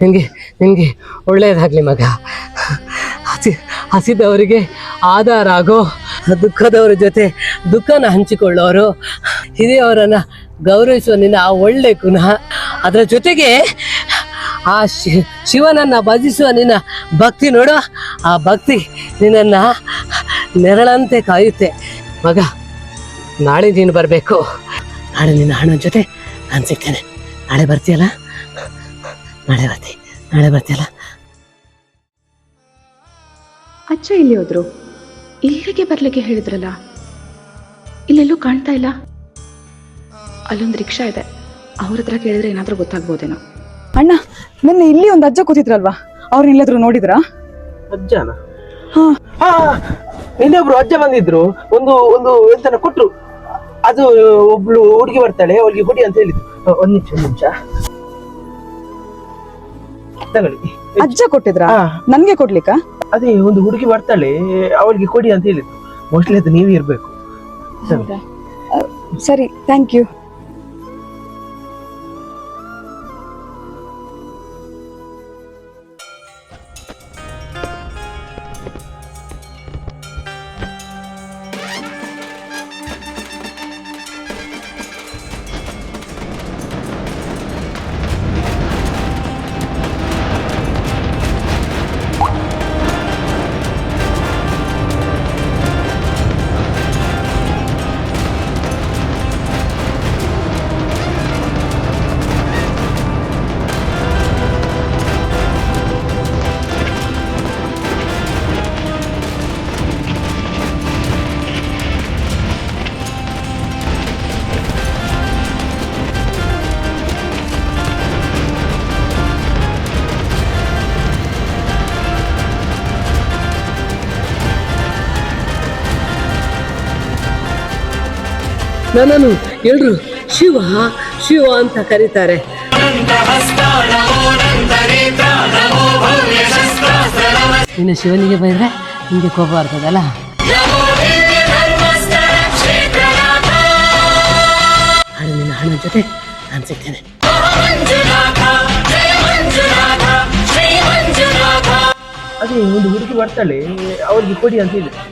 ನಿನಗೆ ನಿನಗೆ ಒಳ್ಳೆಯದಾಗಲಿ ಮಗ. ಹಸಿದವರಿಗೆ ಆಧಾರ ಆಗೋ, ದುಃಖದವರ ಜೊತೆ ದುಃಖನ ಹಂಚಿಕೊಳ್ಳೋರು, ಹಿರಿಯವರನ್ನು ಗೌರವಿಸುವ ನಿನ್ನ ಆ ಒಳ್ಳೆ ಗುಣ, ಅದರ ಜೊತೆಗೆ ಆ ಶಿವನನ್ನು ಭಜಿಸುವ ನಿನ್ನ ಭಕ್ತಿ ನೋಡು, ಆ ಭಕ್ತಿ ನಿನ್ನನ್ನು ನೆರಳಂತೆ ಕಾಯುತ್ತೆ ಮಗ. ನಾಳೆ ನೀನು ಬರಬೇಕು. ನಾಳೆ ನಿನ್ನ ಹಣ ಜೊತೆ ನಾನು ಸಿಗ್ತೇನೆ. ನಾಳೆ ಬರ್ತೀಯಲ್ಲ? ನಾಳೆ ಬರ್ತೀಯಲ್ಲ? ಅಜ್ಜ ಇಲ್ಲಿ ಹೋದ್ರು? ಇಲ್ಲಿಗೆ ಬರ್ಲಿಕ್ಕೆ ಹೇಳಿದ್ರಲ್ಲ, ಇಲ್ಲೆಲ್ಲೂ ಕಾಣ್ತಾ ಇಲ್ಲ. ಅಲ್ಲೊಂದು ರಿಕ್ಷಾ ಇದೆ, ಅವ್ರ ಹತ್ರ ಕೇಳಿದ್ರೆ ಏನಾದ್ರೂ ಗೊತ್ತಾಗ್ಬೋದೇನೋ. ಅಣ್ಣ, ನಿನ್ನೆ ಇಲ್ಲಿ ಒಂದು ಅಜ್ಜ ಕೂತಿದ್ರಲ್ವಾ, ಅವ್ರನ್ನ ಎಲ್ಲಾದ್ರೂ ನೋಡಿದ್ರಾ? ಅಜ್ಜನ? ಇನ್ನೊಬ್ರು ಅಜ್ಜ ಬಂದಿದ್ರು, ಒಂದು ಒಂದು ಎಂತನ ಕೊಟ್ರು. ಅದು ಒಬ್ಳು ಹುಡುಗಿ ಬರ್ತಾಳೆ, ಅವಳಿಗೆ ಕೊಡಿ ಅಂತ ಹೇಳಿದ್ರು. ಒಂದ್ ನಿಮಿಷ ತಗೊಳ್ಳಿ. ಅಜ್ಜ ಕೊಟ್ಟಿದ್ರಾ? ನನ್ಗೆ ಕೊಡ್ಲಿಕ್ಕ? ಅದೇ ಒಂದು ಹುಡುಗಿ ಬರ್ತಾಳೆ, ಅವಳಿಗೆ ಕೊಡಿ ಅಂತ ಹೇಳಿದ್ರು. ಮೋಸ್ಟ್ಲಿ ಅದು ನೀವೇ ಇರ್ಬೇಕು. ಸರಿ, ಥ್ಯಾಂಕ್ ಯು. ನನ್ನನ್ನು ಎಲ್ಲರೂ ಶಿವ ಶಿವ ಅಂತ ಕರೀತಾರೆ. ಇನ್ನು ಶಿವನಿಗೆ ಬೈದ್ರೆ ನಿಮಗೆ ಕೋಪ ಬರ್ತದಲ್ಲ. ನಾಳೆ ನಿನ್ನ ಹಣ ಜೊತೆ ನಾನು ಸಿಗ್ತೇನೆ. ಅದೇ ಒಂದು ಹುಡುಗಿ ಬರ್ತಾಳೆ, ಅವಳಿಗೆ ಕೊಡಿ ಅಂತ ಹೇಳಿದ್ರು.